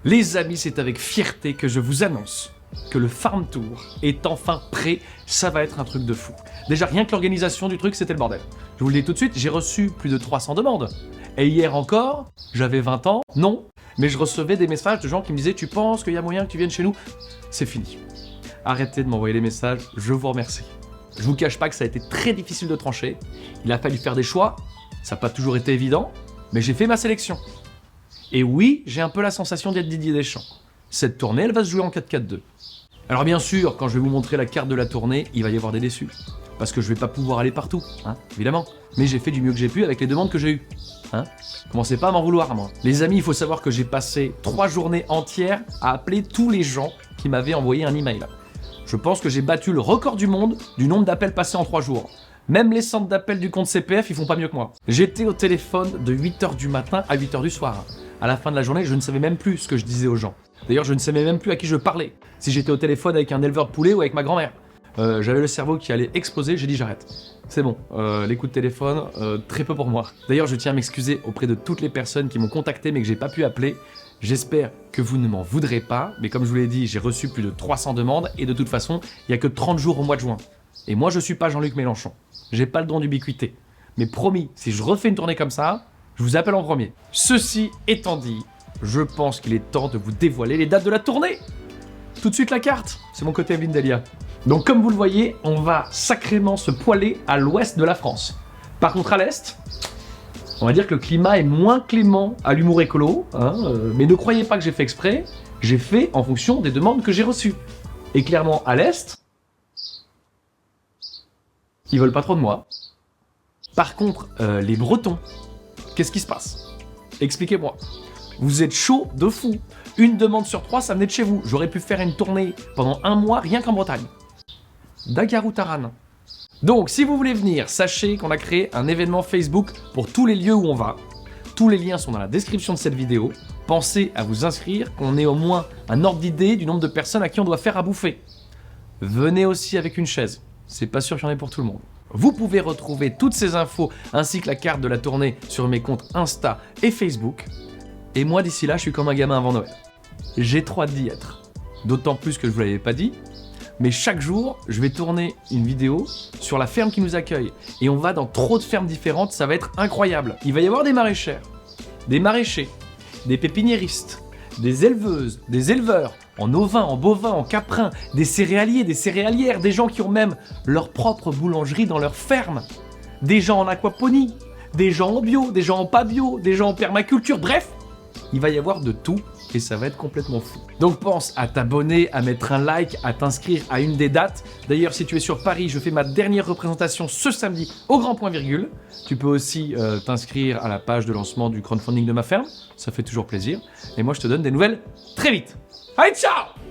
Les amis, c'est avec fierté que je vous annonce que le Farm Tour est enfin prêt. Ça va être un truc de fou. Déjà, rien que l'organisation du truc, c'était le bordel. Je vous le dis tout de suite, j'ai reçu plus de 300 demandes. Et hier encore, j'avais 20 ans, non, mais je recevais des messages de gens qui me disaient « Tu penses qu'il y a moyen que tu viennes chez nous ?» C'est fini. Arrêtez de m'envoyer les messages, je vous remercie. Je vous cache pas que ça a été très difficile de trancher. Il a fallu faire des choix, ça n'a pas toujours été évident, mais j'ai fait ma sélection. Et oui, j'ai un peu la sensation d'être Didier Deschamps. Cette tournée, elle va se jouer en 4-4-2. Alors bien sûr, quand je vais vous montrer la carte de la tournée, il va y avoir des déçus. Parce que je vais pas pouvoir aller partout, hein, évidemment. Mais j'ai fait du mieux que j'ai pu avec les demandes que j'ai eues. Hein. Commencez pas à m'en vouloir, moi. Les amis, il faut savoir que j'ai passé 3 journées entières à appeler tous les gens qui m'avaient envoyé un email. Je pense que j'ai battu le record du monde du nombre d'appels passés en 3 jours. Même les centres d'appels du compte CPF, ils font pas mieux que moi. J'étais au téléphone de 8h du matin à 8h du soir. À la fin de la journée, je ne savais même plus ce que je disais aux gens. D'ailleurs, je ne savais même plus à qui je parlais. Si j'étais au téléphone avec un éleveur de poulet ou avec ma grand-mère. J'avais le cerveau qui allait exploser, j'ai dit j'arrête. C'est bon, les coups de téléphone, très peu pour moi. D'ailleurs, je tiens à m'excuser auprès de toutes les personnes qui m'ont contacté mais que j'ai pas pu appeler. J'espère que vous ne m'en voudrez pas, mais comme je vous l'ai dit, j'ai reçu plus de 300 demandes et de toute façon, il n'y a que 30 jours au mois de juin. Et moi, je suis pas Jean-Luc Mélenchon. J'ai pas le don d'ubiquité. Mais promis, si je refais une tournée comme ça, je vous appelle en premier. Ceci étant dit, je pense qu'il est temps de vous dévoiler les dates de la tournée. Tout de suite la carte, c'est mon côté Evelyne Delia. Donc comme vous le voyez, on va sacrément se poiler à l'ouest de la France. Par contre à l'est, on va dire que le climat est moins clément à l'humour écolo, hein, mais ne croyez pas que j'ai fait exprès, j'ai fait en fonction des demandes que j'ai reçues. Et clairement à l'est, ils veulent pas trop de moi. Par contre, les Bretons, qu'est-ce qui se passe? Expliquez-moi. Vous êtes chaud de fou. Une demande sur 3, ça venait de chez vous. J'aurais pu faire une tournée pendant 1 mois rien qu'en Bretagne. Daguerre-ou-Taranne. Donc, si vous voulez venir, sachez qu'on a créé un événement Facebook pour tous les lieux où on va. Tous les liens sont dans la description de cette vidéo. Pensez à vous inscrire, qu'on ait au moins un ordre d'idée du nombre de personnes à qui on doit faire à bouffer. Venez aussi avec une chaise. C'est pas sûr qu'il y en ait pour tout le monde. Vous pouvez retrouver toutes ces infos ainsi que la carte de la tournée sur mes comptes Insta et Facebook. Et moi, d'ici là, je suis comme un gamin avant Noël. J'ai trop hâte d'y être. D'autant plus que je vous l'avais pas dit, mais chaque jour, je vais tourner une vidéo sur la ferme qui nous accueille. Et on va dans trop de fermes différentes, ça va être incroyable. Il va y avoir des maraîchères, des maraîchers, des pépiniéristes, des éleveuses, des éleveurs, en ovin, en bovin, en caprin, des céréaliers, des céréalières, des gens qui ont même leur propre boulangerie dans leur ferme, des gens en aquaponie, des gens en bio, des gens en pas bio, des gens en permaculture, bref, il va y avoir de tout et ça va être complètement fou. Donc pense à t'abonner, à mettre un like, à t'inscrire à une des dates. D'ailleurs, si tu es sur Paris, je fais ma dernière représentation ce samedi au Grand Point Virgule. Tu peux aussi t'inscrire à la page de lancement du crowdfunding de ma ferme, ça fait toujours plaisir. Et moi, je te donne des nouvelles très vite. Allez, ciao!